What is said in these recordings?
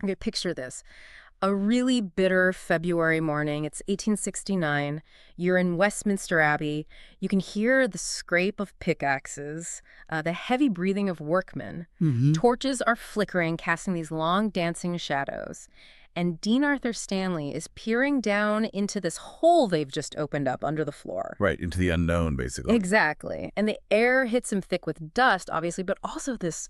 Okay, picture this. A really bitter February morning. It's 1869. You're in Westminster Abbey. You can hear the scrape of pickaxes, the heavy breathing of workmen. Hmm. Torches are flickering, casting these long dancing shadows. And Dean Arthur Stanley is peering down into this hole they've just opened up under the floor. Right, into the unknown, basically. Exactly. And the air hits him thick with dust, obviously, but also this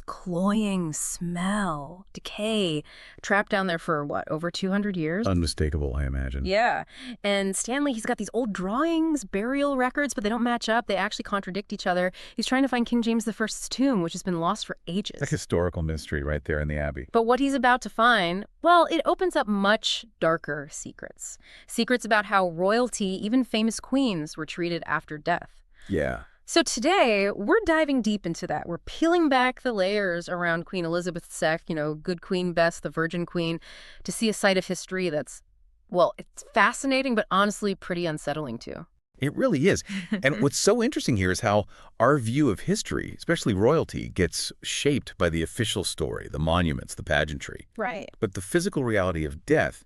cloying smell, decay, trapped down there for what, over 200 years? Unmistakable, I imagine. Yeah. And Stanley, he's got these old drawings, burial records, but they don't match up. They actually contradict each other. He's trying to find King James I's tomb, which has been lost for ages. Like historical mystery right there in the Abbey. But what he's about to find, well, it opens up much darker secrets. Secrets about how royalty, even famous queens, were treated after death. Yeah. So today, we're diving deep into that. We're peeling back the layers around Queen Elizabeth's sect, good Queen Bess, the Virgin Queen, to see a side of history that's, well, it's fascinating, but honestly pretty unsettling too. It really is. And what's so interesting here is how our view of history, especially royalty, gets shaped by the official story, the monuments, the pageantry. Right. But the physical reality of death,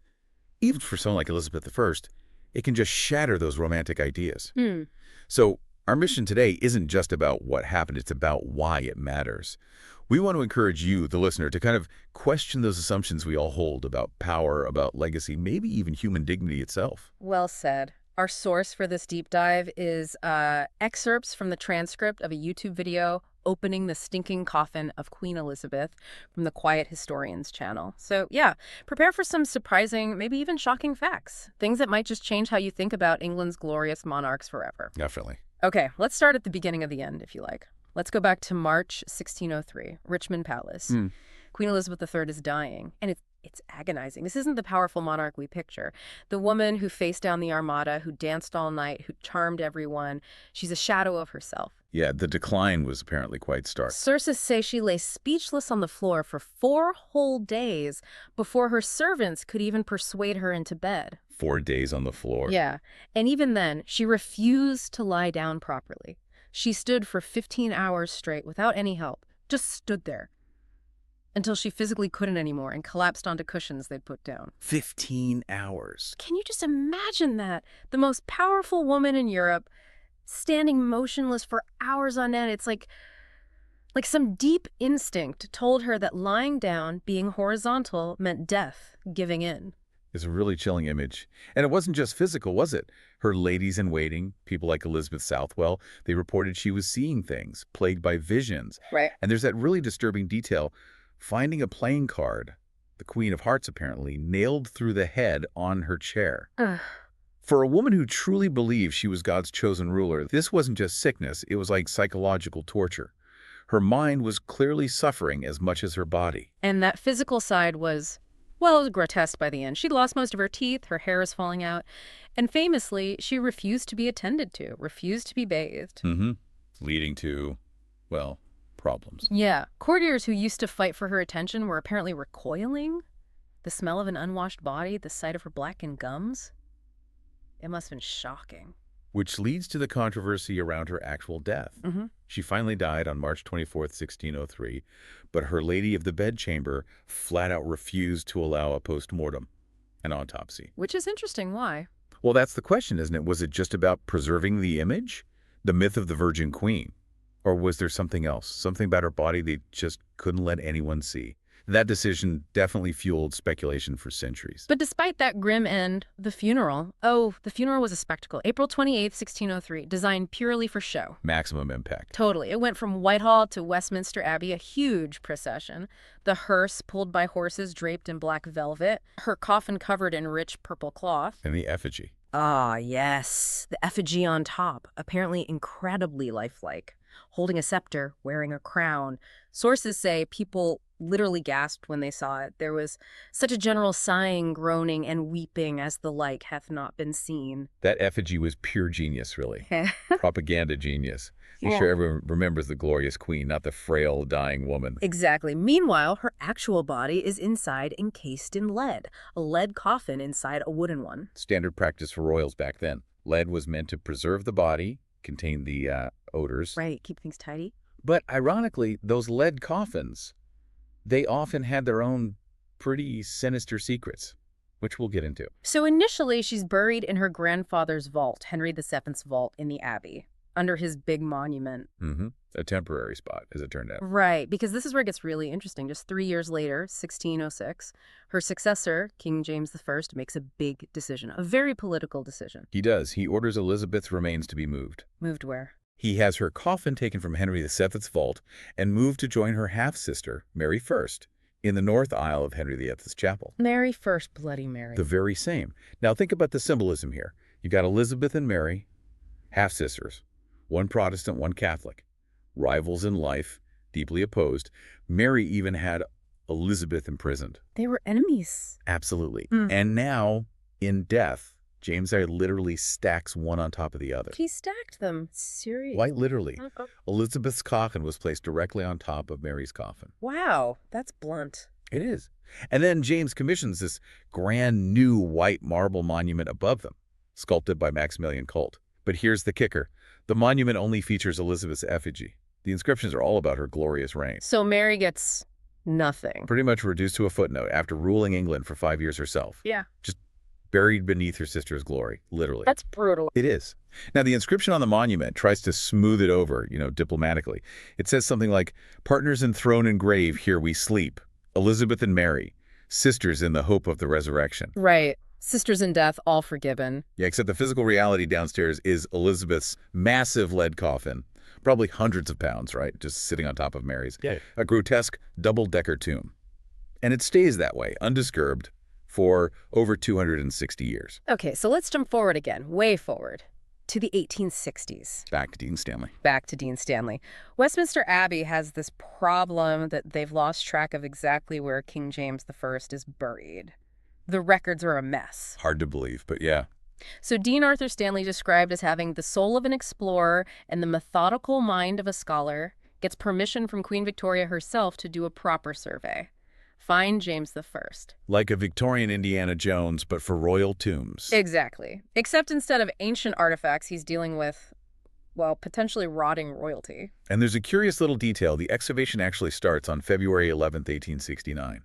even for someone like Elizabeth I, it can just shatter those romantic ideas. So our mission today isn't just about what happened, it's about why it matters. We want to encourage you, the listener, to kind of question those assumptions we all hold about power, about legacy, maybe even human dignity itself. Well said. Our source for this deep dive is excerpts from the transcript of a YouTube video opening the stinking coffin of Queen Elizabeth from the Quiet Historians channel. So yeah, prepare for some surprising, maybe even shocking facts. Things that might just change how you think about England's glorious monarchs forever. Definitely. Okay, let's start at the beginning of the end, if you like. Let's go back to March 1603, Richmond Palace. Queen Elizabeth III is dying, and it's agonizing. This isn't the powerful monarch we picture. The woman who faced down the Armada, who danced all night, who charmed everyone. She's a shadow of herself. Yeah, the decline was apparently quite stark. Sources say she lay speechless on the floor for 4 whole days before her servants could even persuade her into bed. 4 days on the floor. Yeah, and even then, she refused to lie down properly. She stood for 15 hours straight without any help, just stood there, until she physically couldn't anymore and collapsed onto cushions they'd put down. 15 hours. Can you just imagine that? The most powerful woman in Europe, standing motionless for hours on end. It's like some deep instinct told her that lying down, being horizontal, meant death, giving in. It's a really chilling image. And it wasn't just physical, was it? Her ladies-in-waiting, people like Elizabeth Southwell, they reported she was seeing things, plagued by visions. Right. And there's that really disturbing detail, finding a playing card, the Queen of Hearts apparently, nailed through the head on her chair. Ugh. For a woman who truly believed she was God's chosen ruler, this wasn't just sickness, it was like psychological torture. Her mind was clearly suffering as much as her body. And that physical side was, well, it was grotesque by the end. She'd lost most of her teeth, her hair is falling out, and famously, she refused to be attended to, refused to be bathed. Leading to, well, problems. Yeah. Courtiers who used to fight for her attention were apparently recoiling. The smell of an unwashed body, the sight of her blackened gums. It must have been shocking. Which leads to the controversy around her actual death. She finally died on March 24th, 1603, but her lady of the bedchamber flat out refused to allow a post-mortem, an autopsy. Which is interesting. Why? Well, that's the question, isn't it? Was it just about preserving the image, the myth of the Virgin Queen? Or was there something else, something about her body they just couldn't let anyone see? That decision definitely fueled speculation for centuries. But despite that grim end, the funeral was a spectacle. April 28th, 1603, designed purely for show. Maximum impact. Totally. It went from Whitehall to Westminster Abbey, a huge procession. The hearse pulled by horses draped in black velvet, her coffin covered in rich purple cloth. And the effigy. Ah, yes. The effigy on top, apparently incredibly lifelike. Holding a scepter, wearing a crown. Sources say people literally gasped when they saw it. There was such a general sighing, groaning, and weeping as the like hath not been seen. That effigy was pure genius, really. Propaganda genius. Make sure everyone remembers the glorious queen, not the frail, dying woman. Exactly. Meanwhile, her actual body is inside encased in lead. A lead coffin inside a wooden one. Standard practice for royals back then. Lead was meant to preserve the body, contain the odors. Right, keep things tidy. But ironically, those lead coffins, they often had their own pretty sinister secrets, which we'll get into. So initially, she's buried in her grandfather's vault, Henry VII's vault in the Abbey, under his big monument. A temporary spot, as it turned out. Right, because this is where it gets really interesting. Just 3 years later, 1606, her successor, King James I, makes a big decision, a very political decision. He does. He orders Elizabeth's remains to be moved. Moved where? He has her coffin taken from Henry VII's vault and moved to join her half-sister, Mary I, in the north aisle of Henry VII's chapel. Mary first, Bloody Mary. The very same. Now think about the symbolism here. You've got Elizabeth and Mary, half-sisters, one Protestant, one Catholic, rivals in life, deeply opposed. Mary even had Elizabeth imprisoned. They were enemies. Absolutely. And now, in death, James I literally stacks one on top of the other. He stacked them. Seriously. Quite literally. Elizabeth's coffin was placed directly on top of Mary's coffin. Wow, that's blunt. It is. And then James commissions this grand new white marble monument above them, sculpted by Maximilian Colt. But here's the kicker. The monument only features Elizabeth's effigy. The inscriptions are all about her glorious reign. So Mary gets nothing. Pretty much reduced to a footnote after ruling England for 5 years herself. Yeah. Just buried beneath her sister's glory, literally. That's brutal. It is. Now, the inscription on the monument tries to smooth it over, diplomatically. It says something like, "Partners in throne and grave, here we sleep. Elizabeth and Mary, sisters in the hope of the resurrection." Right. Sisters in death, all forgiven. Yeah, except the physical reality downstairs is Elizabeth's massive lead coffin, probably hundreds of pounds, right? Just sitting on top of Mary's. Yeah. A grotesque double-decker tomb. And it stays that way, undisturbed, for over 260 years. Okay, so let's jump forward again, way forward, to the 1860s. Back to Dean Stanley. Back to Dean Stanley. Westminster Abbey has this problem that they've lost track of exactly where King James I is buried. The records are a mess. Hard to believe, but yeah. So Dean Arthur Stanley, described as having the soul of an explorer and the methodical mind of a scholar, gets permission from Queen Victoria herself to do a proper survey. Find James I. Like a Victorian Indiana Jones, but for royal tombs. Exactly. Except instead of ancient artifacts, he's dealing with, well, potentially rotting royalty. And there's a curious little detail. The excavation actually starts on February 11th, 1869.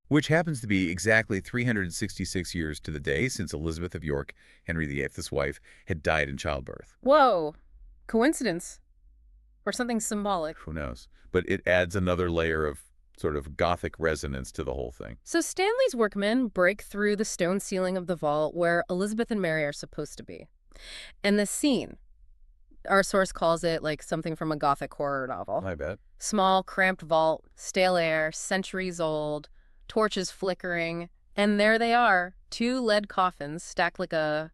Which happens to be exactly 366 years to the day since Elizabeth of York, Henry VIII's wife, had died in childbirth. Whoa. Coincidence? Or something symbolic? Who knows? But it adds another layer of sort of Gothic resonance to the whole thing. So Stanley's workmen break through the stone ceiling of the vault where Elizabeth and Mary are supposed to be. And the scene, our source calls it like something from a Gothic horror novel. I bet. Small, cramped vault, stale air, centuries old, torches flickering, and there they are, 2 lead coffins stacked like a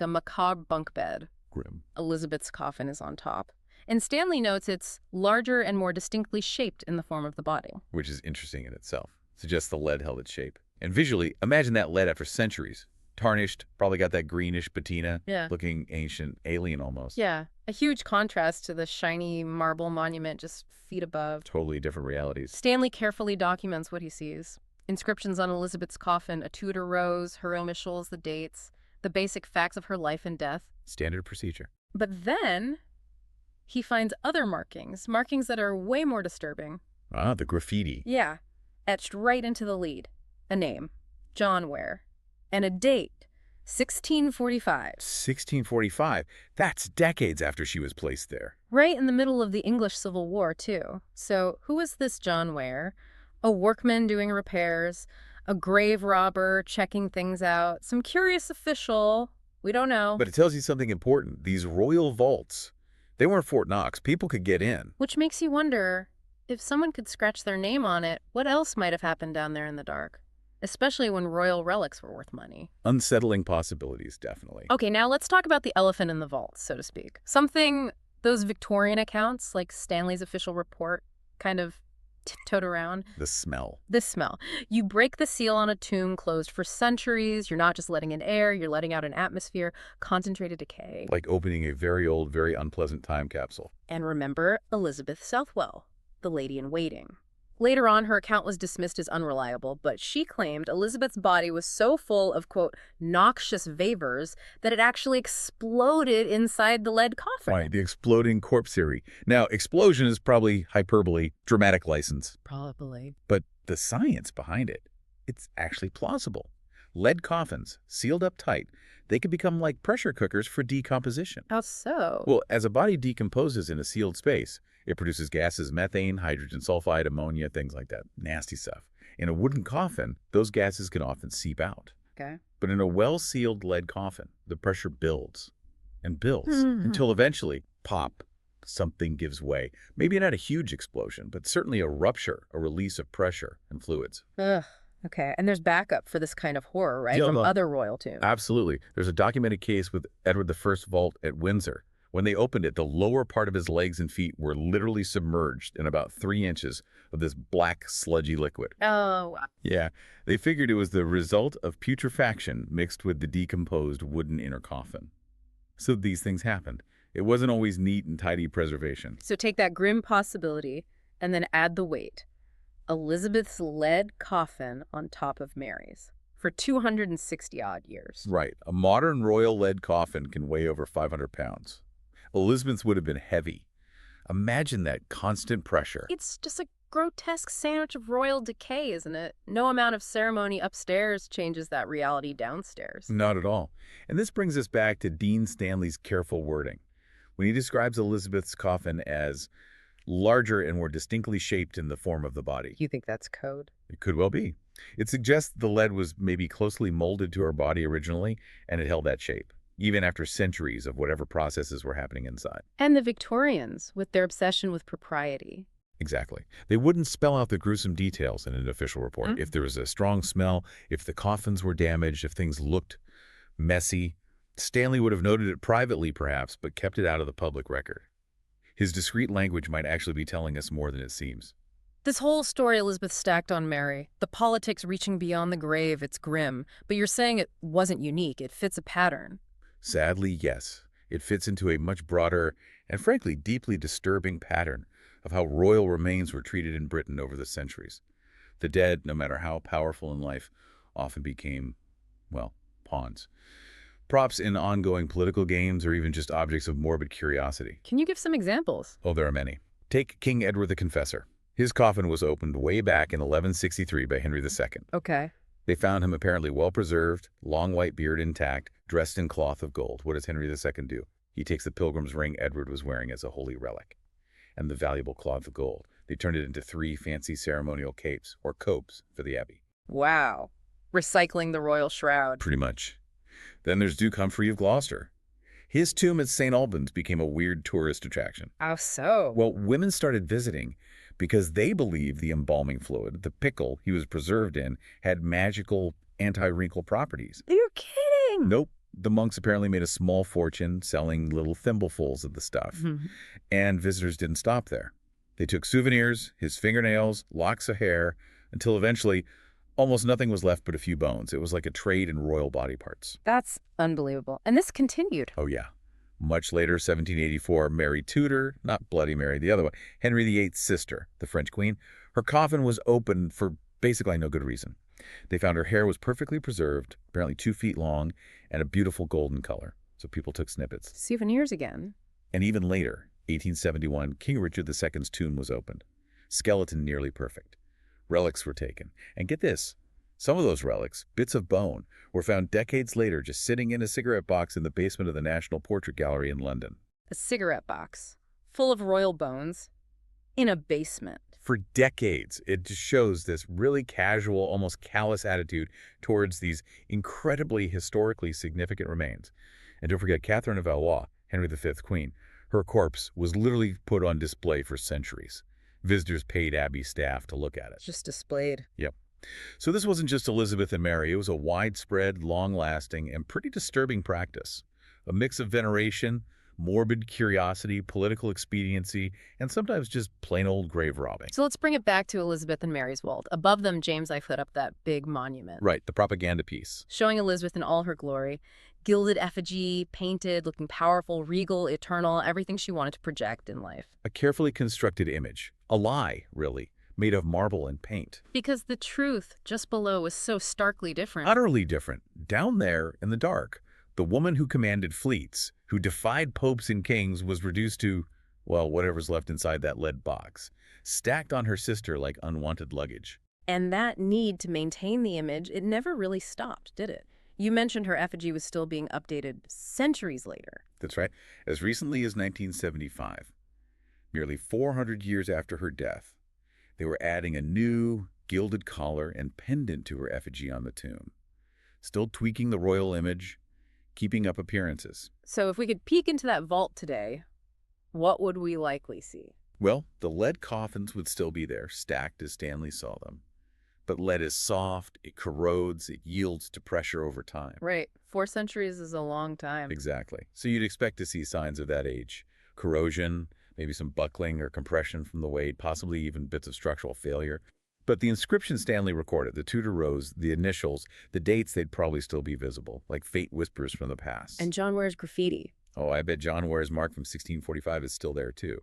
macabre bunk bed. Grim. Elizabeth's coffin is on top. And Stanley notes it's larger and more distinctly shaped in the form of the body. Which is interesting in itself. Suggests the lead held its shape. And visually, imagine that lead after centuries. Tarnished, probably got that greenish patina. Yeah. Looking ancient, alien almost. Yeah, a huge contrast to the shiny marble monument just feet above. Totally different realities. Stanley carefully documents what he sees. Inscriptions on Elizabeth's coffin, a Tudor rose, her initials, the dates, the basic facts of her life and death. Standard procedure. But then he finds other markings that are way more disturbing. Ah, the graffiti. Yeah, etched right into the lead. A name, John Ware, and a date, 1645. 1645. That's decades after she was placed there. Right in the middle of the English Civil War, too. So who is this John Ware? A workman doing repairs, a grave robber checking things out, some curious official, we don't know. But it tells you something important. These royal vaults, they weren't Fort Knox. People could get in. Which makes you wonder, if someone could scratch their name on it, what else might have happened down there in the dark? Especially when royal relics were worth money. Unsettling possibilities, definitely. Okay, now let's talk about the elephant in the vault, so to speak. Something those Victorian accounts, like Stanley's official report, kind of tiptoed around. The smell. This smell. You break the seal on a tomb closed for centuries. You're not just letting in air, you're letting out an atmosphere, concentrated decay. Like opening a very old, very unpleasant time capsule. And remember Elizabeth Southwell, the lady in waiting. Later on, her account was dismissed as unreliable, but she claimed Elizabeth's body was so full of, quote, noxious vapors that it actually exploded inside the lead coffin. Right, the exploding corpse theory. Now, explosion is probably hyperbole, dramatic license. Probably. But the science behind it, It's actually plausible. Lead coffins, sealed up tight, they could become like pressure cookers for decomposition. How so? Well, as a body decomposes in a sealed space, it produces gases methane, hydrogen sulfide, ammonia, things like that. Nasty stuff. In a wooden coffin, those gases can often seep out. Okay. But in a well-sealed lead coffin, the pressure builds and builds Hmm. until eventually, pop, something gives way. Maybe not a huge explosion, but certainly a rupture, a release of pressure and fluids. Ugh. Okay. And there's backup for this kind of horror, right? Yeah, From other royal tombs. absolutely. There's a documented case with Edward I's vault at Windsor. When they opened it, the lower part of his legs and feet were literally submerged in about 3 inches of this black, sludgy liquid. Oh, Yeah, they figured it was the result of putrefaction mixed with the decomposed wooden inner coffin. So these things happened. It wasn't always neat and tidy preservation. so take that grim possibility and then add the weight. Elizabeth's lead coffin on top of Mary's for 260 odd years. Right, a modern royal lead coffin can weigh over 500 pounds. Elizabeth's would have been heavy. Imagine that constant pressure. It's just a grotesque sandwich of royal decay, isn't it? No amount of ceremony upstairs changes that reality downstairs. Not at all. And this brings us back to Dean Stanley's careful wording. When he describes Elizabeth's coffin as larger and more distinctly shaped in the form of the body. You think that's code? It could well be. It suggests the lead was maybe closely molded to her body originally, and it held that shape, even after centuries of whatever processes were happening inside. And the Victorians, with their obsession with propriety. Exactly. They wouldn't spell out the gruesome details in an official report. If there was a strong smell, if the coffins were damaged, if things looked messy, Stanley would have noted it privately, perhaps, but kept it out of the public record. His discreet language might actually be telling us more than it seems. This whole story Elizabeth stacked on Mary, the politics reaching beyond the grave, it's grim. But you're saying it wasn't unique. It fits a pattern. Sadly, yes. It fits into a much broader and frankly deeply disturbing pattern of how royal remains were treated in Britain over the centuries. The dead, no matter how powerful in life, often became, well, pawns. Props in ongoing political games or even just objects of morbid curiosity. Can you give some examples? Oh, there are many. Take King Edward the Confessor. His coffin was opened way back in 1163 by Henry II. Okay. They found him apparently well-preserved, long white beard intact, dressed in cloth of gold. What does Henry II do? He takes the pilgrim's ring Edward was wearing as a holy relic and the valuable cloth of gold. They turned it into 3 fancy ceremonial capes, or copes, for the abbey. Wow. Recycling the royal shroud. Pretty much. Then there's Duke Humphrey of Gloucester. His tomb at St. Albans became a weird tourist attraction. How so? Well, women started visiting because they believed the embalming fluid, the pickle he was preserved in, had magical anti-wrinkle properties. You're kidding! Nope. The monks apparently made a small fortune selling little thimblefuls of the stuff. And visitors didn't stop there. They took souvenirs, his fingernails, locks of hair, until eventually almost nothing was left but a few bones. It was like a trade in royal body parts. That's unbelievable. And this continued. Oh, yeah. Much later, 1784, Mary Tudor, not Bloody Mary, the other one, Henry VIII's sister, the French queen, her coffin was opened for basically no good reason. They found her hair was perfectly preserved, apparently 2 feet long, and a beautiful golden color. So people took snippets. Souvenirs again. And even later, 1871, King Richard II's tomb was opened. Skeleton nearly perfect. Relics were taken. And get this, some of those relics, bits of bone, were found decades later just sitting in a cigarette box in the basement of the National Portrait Gallery in London. A cigarette box full of royal bones in a basement. For decades, it just shows this really casual, almost callous attitude towards these incredibly historically significant remains. And don't forget, Catherine of Valois, Henry V's queen, her corpse was literally put on display for centuries. Visitors paid Abbey staff to look at it. Just displayed. Yep. So this wasn't just Elizabeth and Mary. It was a widespread, long-lasting, and pretty disturbing practice. A mix of veneration, morbid curiosity, political expediency, and sometimes just plain old grave robbing. So let's bring it back to Elizabeth and Mary's vault. Above them, James, I put up that big monument. Right, the propaganda piece. Showing Elizabeth in all her glory. Gilded effigy, painted, looking powerful, regal, eternal, everything she wanted to project in life. A carefully constructed image. A lie, really, made of marble and paint. Because the truth just below was so starkly different. Utterly different. Down there in the dark, the woman who commanded fleets, who defied popes and kings, was reduced to, well, whatever's left inside that lead box, stacked on her sister like unwanted luggage. And that need to maintain the image, it never really stopped, did it? You mentioned her effigy was still being updated centuries later. That's right. As recently as 1975, nearly 400 years after her death, they were adding a new gilded collar and pendant to her effigy on the tomb, still tweaking the royal image, keeping up appearances. So if we could peek into that vault today, what would we likely see? Well, the lead coffins would still be there, stacked as Stanley saw them. But lead is soft, it corrodes, it yields to pressure over time. Right. 4 centuries is a long time. Exactly. So you'd expect to see signs of that age. Corrosion, maybe some buckling or compression from the weight, possibly even bits of structural failure. But the inscription Stanley recorded, the Tudor Rose, the initials, the dates, they'd probably still be visible, like faint whispers from the past. And John Ware's graffiti. Oh, I bet John Ware's mark from 1645 is still there, too.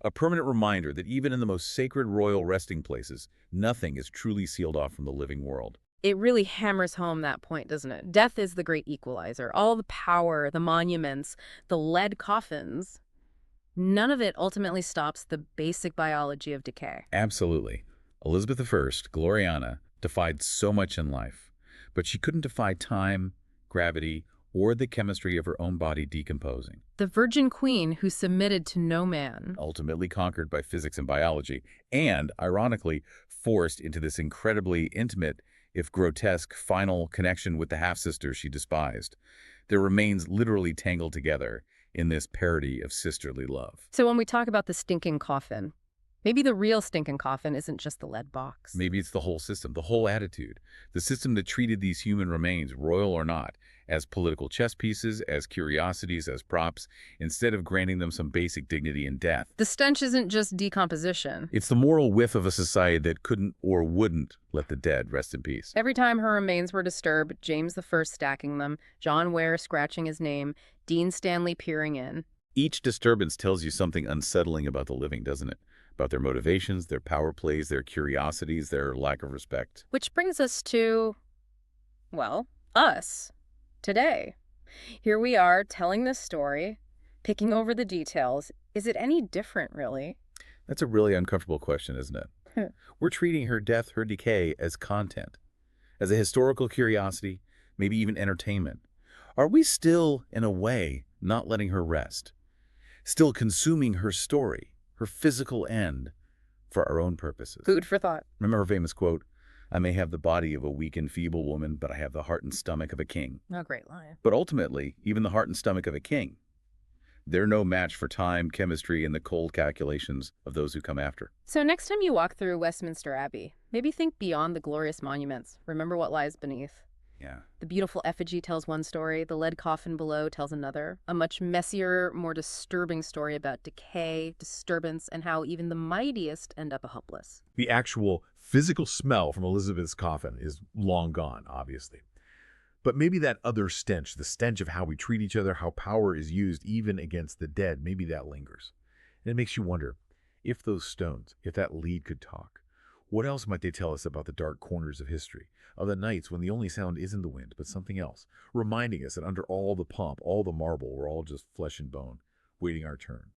A permanent reminder that even in the most sacred royal resting places, nothing is truly sealed off from the living world. It really hammers home that point, doesn't it? Death is the great equalizer. All the power, the monuments, the lead coffins, none of it ultimately stops the basic biology of decay. Absolutely. Elizabeth I, Gloriana, defied so much in life, but she couldn't defy time, gravity, or the chemistry of her own body decomposing. The virgin queen who submitted to no man. Ultimately conquered by physics and biology, and, ironically, forced into this incredibly intimate, if grotesque, final connection with the half-sister she despised. Their remains literally tangled together in this parody of sisterly love. So when we talk about the stinking coffin, maybe the real stinking coffin isn't just the lead box. Maybe it's the whole system, the whole attitude, the system that treated these human remains, royal or not, as political chess pieces, as curiosities, as props, instead of granting them some basic dignity in death. The stench isn't just decomposition. It's the moral whiff of a society that couldn't or wouldn't let the dead rest in peace. Every time her remains were disturbed, James I stacking them, John Ware scratching his name, Dean Stanley peering in. Each disturbance tells you something unsettling about the living, doesn't it? About their motivations, their power plays, their curiosities, their lack of respect. Which brings us to, well, us. Today. Here we are telling this story, picking over the details. Is it any different, really? That's a really uncomfortable question, isn't it? We're treating her death, her decay, as content, as a historical curiosity, maybe even entertainment. Are we still, in a way, not letting her rest? Still consuming her story, her physical end, for our own purposes? Food for thought. Remember her famous quote, "I may have the body of a weak and feeble woman, but I have the heart and stomach of a king." A great line. But ultimately, even the heart and stomach of a king, they're no match for time, chemistry, and the cold calculations of those who come after. So next time you walk through Westminster Abbey, maybe think beyond the glorious monuments. Remember what lies beneath. Yeah. The beautiful effigy tells one story, the lead coffin below tells another. A much messier, more disturbing story about decay, disturbance, and how even the mightiest end up helpless. The actual physical smell from Elizabeth's coffin is long gone, obviously. But maybe that other stench, the stench of how we treat each other, how power is used even against the dead, maybe that lingers. And it makes you wonder, if those stones, if that lead could talk, what else might they tell us about the dark corners of history, of the nights when the only sound isn't the wind, but something else, reminding us that under all the pomp, all the marble, we're all just flesh and bone, waiting our turn.